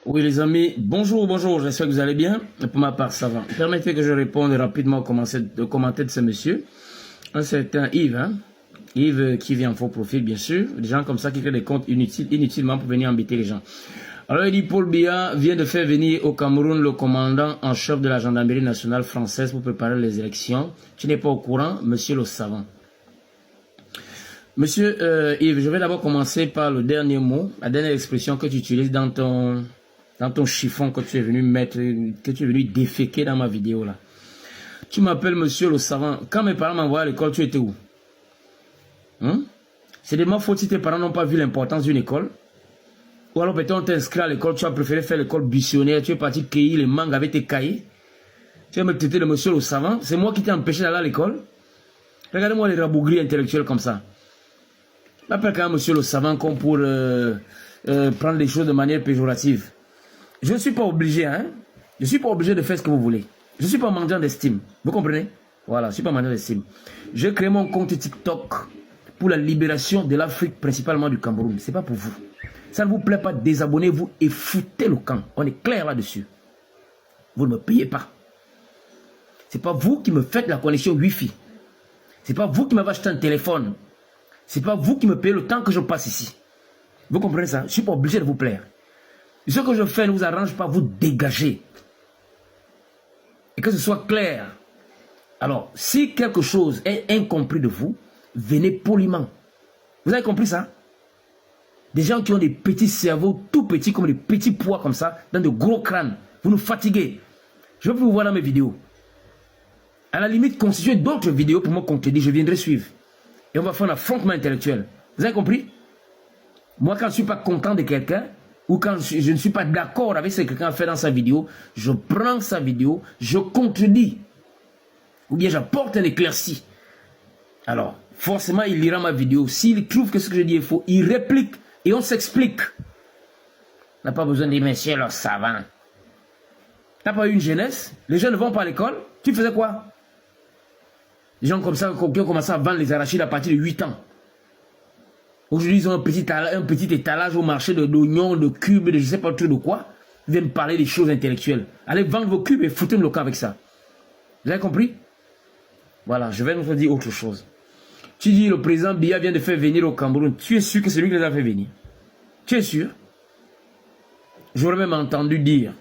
Oui les amis, bonjour, j'espère que vous allez bien. Pour ma part, ça va. Permettez que je réponde rapidement au commentaire de ce monsieur. Un certain Yves, hein? Yves qui vient en faux profil, bien sûr. Des gens comme ça qui créent des comptes inutilement pour venir embêter les gens. Alors il dit Paul Biya vient de faire venir au Cameroun le commandant en chef de la gendarmerie nationale française pour préparer les élections. Tu n'es pas au courant, monsieur le savant. Monsieur Yves, je vais d'abord commencer par le dernier mot, la dernière expression que tu utilises dans ton chiffon que tu es venu mettre, que tu es venu déféquer dans ma vidéo là. Tu m'appelles monsieur le savant. Quand mes parents m'envoyaient à l'école, tu étais où? C'est de ma faute si tes parents n'ont pas vu l'importance d'une école. Ou alors peut-être on t'a inscrit à l'école, tu as préféré faire l'école buissonnière, tu es parti cueillir les mangues avec tes cahiers. Tu vas me traiter de monsieur le savant. C'est moi qui t'ai empêché d'aller à l'école. Regardez-moi les rabougris intellectuels comme ça. M'appelle quand même monsieur le savant comme pour prendre les choses de manière péjorative. Je ne suis pas obligé, hein. Je ne suis pas obligé de faire ce que vous voulez. Je ne suis pas mendiant d'estime. Vous comprenez? Voilà, je ne suis pas mendiant d'estime. J'ai créé mon compte TikTok pour la libération de l'Afrique, principalement du Cameroun. Ce n'est pas pour vous. Ça ne vous plaît pas, désabonnez-vous et foutez le camp. On est clair là-dessus. Vous ne me payez pas. Ce n'est pas vous qui me faites la connexion Wi-Fi. Ce n'est pas vous qui m'avez acheté un téléphone. Ce n'est pas vous qui me payez le temps que je passe ici. Vous comprenez ça? Je ne suis pas obligé de vous plaire. Ce que je fais ne vous arrange pas, vous dégagez. Et que ce soit clair. Alors, si quelque chose est incompris de vous, venez poliment. Vous avez compris ça? Des gens qui ont des petits cerveaux tout petits, comme des petits pois comme ça, dans de gros crânes. Vous nous fatiguez. Je veux plus vous voir dans mes vidéos. À la limite, constituez d'autres vidéos pour me contredire, je viendrai suivre. Et on va faire un affrontement intellectuel. Vous avez compris? Moi, quand je ne suis pas content de quelqu'un, ou quand je ne suis pas d'accord avec ce que quelqu'un a fait dans sa vidéo, je prends sa vidéo, je contredis. Ou bien j'apporte un éclairci. Alors, forcément, il lira ma vidéo. S'il trouve que ce que je dis est faux, il réplique et on s'explique. On n'a pas besoin de dire, monsieur le savant. Tu n'as pas eu une jeunesse? Les gens ne vont pas à l'école? Tu faisais quoi? Les gens comme ça qui ont commencé à vendre les arachides à partir de 8 ans. Aujourd'hui, ils ont un petit étalage au marché d'oignons, de cubes, de je ne sais pas trop de quoi. Ils viennent parler des choses intellectuelles. Allez vendre vos cubes et foutez-moi le camp avec ça. Vous avez compris? Voilà, je vais vous dire autre chose. Tu dis le président Biya vient de faire venir au Cameroun. Tu es sûr que c'est lui qui les a fait venir? Tu es sûr? J'aurais même entendu dire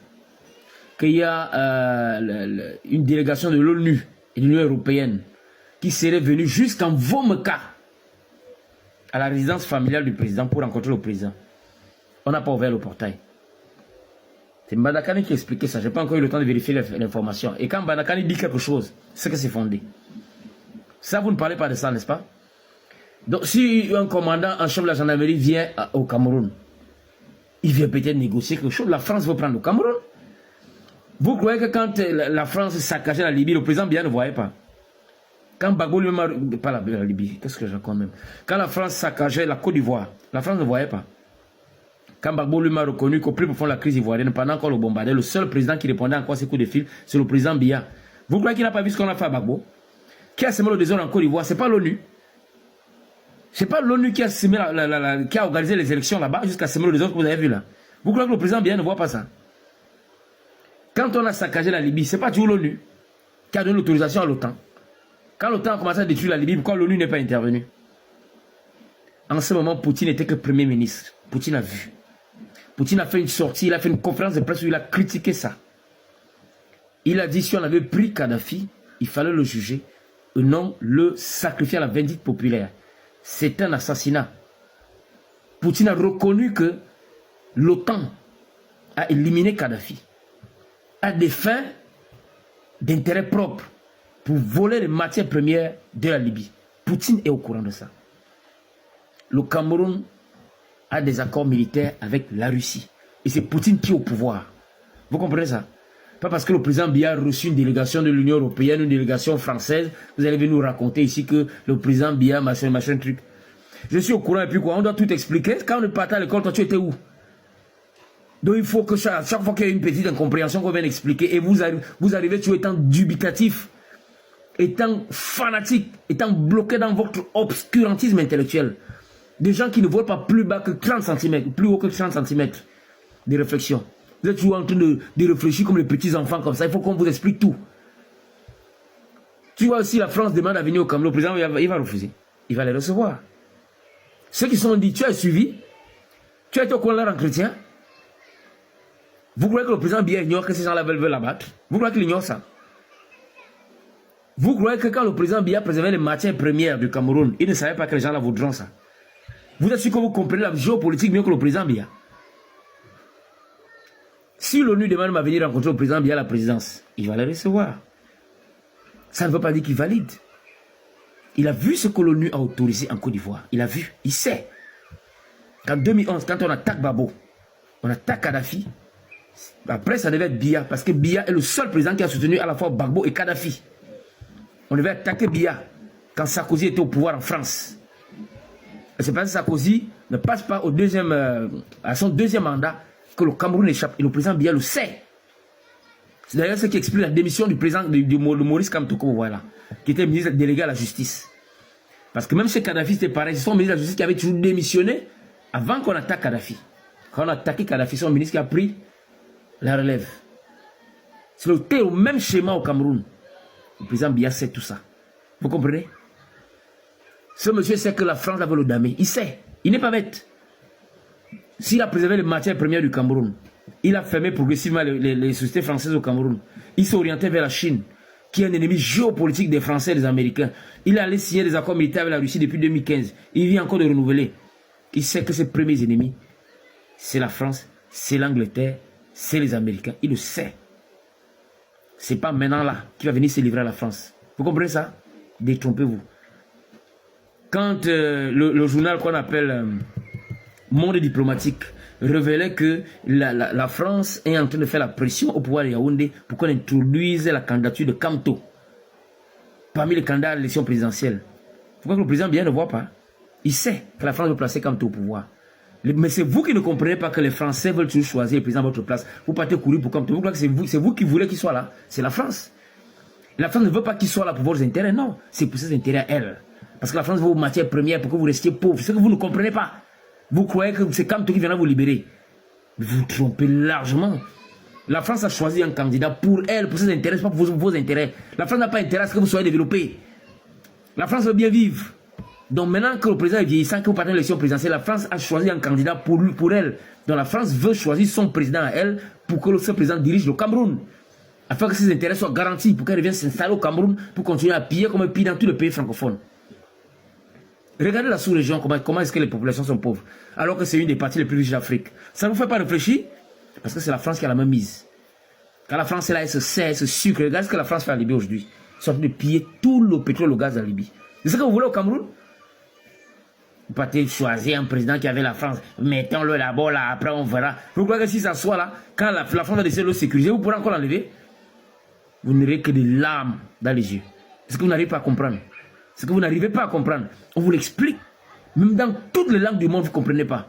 qu'il y a une délégation de l'ONU et de l'Union européenne qui serait venue jusqu'en Vomeka à la résidence familiale du président pour rencontrer le président. On n'a pas ouvert le portail. C'est Mbadakani qui expliquait ça. Je n'ai pas encore eu le temps de vérifier l'information. Et quand Mbadakani dit quelque chose, c'est que c'est fondé. Ça, vous ne parlez pas de ça, n'est-ce pas? Donc, si un commandant en chef de la gendarmerie vient au Cameroun, il vient peut-être négocier quelque chose. La France veut prendre le Cameroun. Vous croyez que quand la France saccageait la Libye, le président Biya ne voyait pas? Quand Gbagbo lui-même, pas la Libye, qu'est-ce que j'ai quand même? Quand la France saccageait la Côte d'Ivoire, la France ne voyait pas. Quand Gbagbo lui m'a reconnu qu'au plus profond de la crise ivoirienne, pendant encore le bombardement, le seul président qui répondait encore à ses coups de fil, c'est le président Biya. Vous croyez qu'il n'a pas vu ce qu'on a fait à Gbagbo? Qui a semé le désordre en Côte d'Ivoire? Ce n'est pas l'ONU. Ce n'est pas l'ONU qui a semé qui a organisé les élections là-bas jusqu'à semer le désordre que vous avez vu là. Vous croyez que le président Biya ne voit pas ça? Quand on a saccagé la Libye, ce n'est pas toujours l'ONU qui a donné l'autorisation à l'OTAN. Quand l'OTAN a commencé à détruire la Libye, pourquoi l'ONU n'est pas intervenue? En ce moment, Poutine n'était que Premier ministre. Poutine a vu. Poutine a fait une sortie, il a fait une conférence de presse où il a critiqué ça. Il a dit si on avait pris Kadhafi, il fallait le juger et non le sacrifier à la vindicte populaire. C'est un assassinat. Poutine a reconnu que l'OTAN a éliminé Kadhafi à des fins d'intérêt propre pour voler les matières premières de la Libye. Poutine est au courant de ça. Le Cameroun a des accords militaires avec la Russie. Et c'est Poutine qui est au pouvoir. Vous comprenez ça? Pas parce que le président Biya a reçu une délégation de l'Union européenne, une délégation française, vous allez venir nous raconter ici que le président Biya, machin truc. Je suis au courant et puis quoi? On doit tout expliquer. Quand on est parti à l'école, toi tu étais où? Donc il faut que chaque fois qu'il y a une petite incompréhension qu'on vienne expliquer, et vous arrivez toujours étant dubitatif, étant fanatique, étant bloqué dans votre obscurantisme intellectuel. Des gens qui ne voient pas plus bas que 30 cm, plus haut que 30 cm de réflexion. Vous êtes toujours en train de réfléchir comme les petits enfants comme ça. Il faut qu'on vous explique tout. Tu vois, si la France demande à venir au Cameroun, le président il va refuser. Il va les recevoir. Ceux qui sont dit, tu as suivi, tu as été au coin de leur entretien. Vous croyez que le président Biya ignore que ces gens-là veulent l'abattre? Vous croyez qu'il ignore ça? Vous croyez que quand le président Biya préservait les matières premières du Cameroun, il ne savait pas que les gens-là voudront ça? Vous êtes sûr que vous comprenez la géopolitique mieux que le président Biya? Si l'ONU demande à venir rencontrer le président Biya à la présidence, il va le recevoir. Ça ne veut pas dire qu'il valide. Il a vu ce que l'ONU a autorisé en Côte d'Ivoire. Il a vu, il sait. En 2011, quand on attaque Babo, on attaque Kadhafi, après ça devait être Biya, parce que Biya est le seul président qui a soutenu à la fois Gbagbo et Kadhafi. On devait attaquer Biya quand Sarkozy était au pouvoir en France. Et c'est parce que Sarkozy ne passe pas au à son deuxième mandat que le Cameroun échappe. Et le président Biya le sait. C'est d'ailleurs ce qui explique la démission du président de Maurice Kamto, que vous voyez là, qui était ministre délégué à la justice. Parce que même chez Kadhafi, c'était pareil. C'est son ministre de la justice qui avait toujours démissionné avant qu'on attaque Kadhafi. Quand on a attaqué Kadhafi, c'est son ministre qui a pris la relève. C'est le même schéma au Cameroun. Le président Biya sait tout ça. Vous comprenez? Ce monsieur sait que la France va le damer. Il sait. Il n'est pas bête. S'il a préservé les matières premières du Cameroun, il a fermé progressivement les sociétés françaises au Cameroun. Il s'est orienté vers la Chine, qui est un ennemi géopolitique des Français et des Américains. Il est allé signer des accords militaires avec la Russie depuis 2015. Il vient encore de renouveler. Il sait que ses premiers ennemis, c'est la France, c'est l'Angleterre, c'est les Américains. Il le sait. C'est pas maintenant là qu'il va venir se livrer à la France. Vous comprenez ça? Détrompez-vous. Quand le journal qu'on appelle Monde diplomatique révélait que la France est en train de faire la pression au pouvoir de Yaoundé pour qu'on introduise la candidature de Kamto parmi les candidats à l'élection présidentielle. Pourquoi que le président Biya ne voit pas? Il sait que la France veut placer Kamto au pouvoir. Mais c'est vous qui ne comprenez pas que les Français veulent toujours choisir le président à votre place. Vous partez courir pour Kamto. Vous croyez que c'est vous qui voulez qu'il soit là? C'est la France. La France ne veut pas qu'il soit là pour vos intérêts, non. C'est pour ses intérêts à elle. Parce que la France veut vos matières premières pour que vous restiez pauvres. C'est ce que vous ne comprenez pas. Vous croyez que c'est Kamto qui viendra vous libérer. Vous vous trompez largement. La France a choisi un candidat pour elle, pour ses intérêts, pas pour vos intérêts. La France n'a pas intérêt à ce que vous soyez développé. La France veut bien vivre. Donc maintenant que le président est vieillissant, que vous partez à l'élection présidentielle, la France a choisi un candidat pour elle. Donc la France veut choisir son président à elle pour que ce président dirige le Cameroun. Afin que ses intérêts soient garantis, pour qu'elle revienne s'installer au Cameroun, pour continuer à piller comme un pille dans tous les pays francophones. Regardez la sous-région, comment est-ce que les populations sont pauvres, alors que c'est une des parties les plus riches d'Afrique. Ça ne vous fait pas réfléchir? Parce que c'est la France qui a la même mise. Quand la France est là, elle se sert, elle se sucre. Regardez ce que la France fait en Libye aujourd'hui. Ils sont en train de piller tout le pétrole et le gaz en Libye. C'est ce que vous voulez au Cameroun? Vous partez choisir un président qui avait la France. Mettons-le d'abord là, après on verra. Vous croyez que si ça soit là, quand la France va décider de le sécuriser, vous pourrez encore l'enlever? Vous n'aurez que des larmes dans les yeux. C'est ce que vous n'arrivez pas à comprendre. C'est ce que vous n'arrivez pas à comprendre. On vous l'explique. Même dans toutes les langues du monde, vous ne comprenez pas.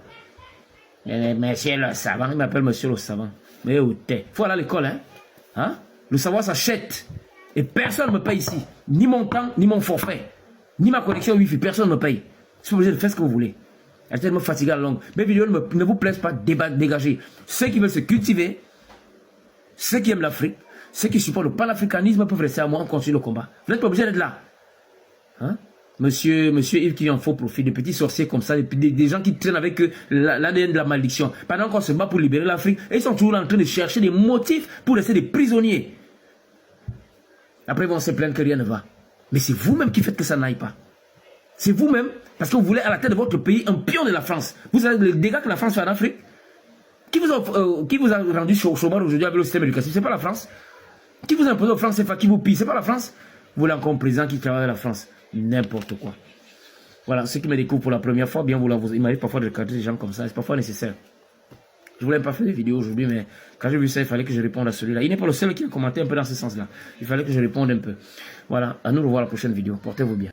Monsieur le savant, il m'appelle monsieur le savant. Mais où t'es? Il faut aller à l'école, hein? Le savoir s'achète. Et personne ne me paye ici. Ni mon temps, ni mon forfait. Ni ma connexion Wi-Fi. Personne ne me paye. Je suis obligé de faire ce que vous voulez. Elle est tellement fatiguée à la longue. Mes vidéos ne vous plaisent pas, dégagez. Ceux qui veulent se cultiver, ceux qui aiment l'Afrique, ceux qui supportent le panafricanisme peuvent rester à moi, on continue le combat. Vous n'êtes pas obligé d'être là. Hein? Monsieur Yves qui en faux profit, des petits sorciers comme ça, des gens qui traînent avec l'ADN de la malédiction. Pendant qu'on se bat pour libérer l'Afrique, et ils sont toujours en train de chercher des motifs pour rester des prisonniers. Après, ils vont se plaindre que rien ne va. Mais c'est vous-même qui faites que ça n'aille pas. C'est vous-même, parce que vous voulez à la tête de votre pays un pion de la France. Vous savez les dégâts que la France fait en Afrique? Qui vous a rendu chômeur aujourd'hui avec le système éducatif? C'est pas la France. Qui vous a imposé au France, c'est pas qui vous pille? C'est pas la France. Vous voulez encore un président qui travaille à la France? N'importe quoi. Voilà, ceux qui me découvrent pour la première fois, bien il m'arrive parfois de regarder des gens comme ça. C'est parfois nécessaire. Je voulais pas faire de vidéo aujourd'hui, mais quand j'ai vu ça, il fallait que je réponde à celui-là. Il n'est pas le seul qui a commenté un peu dans ce sens-là. Il fallait que je réponde un peu. Voilà, à nous revoir la prochaine vidéo. Portez-vous bien.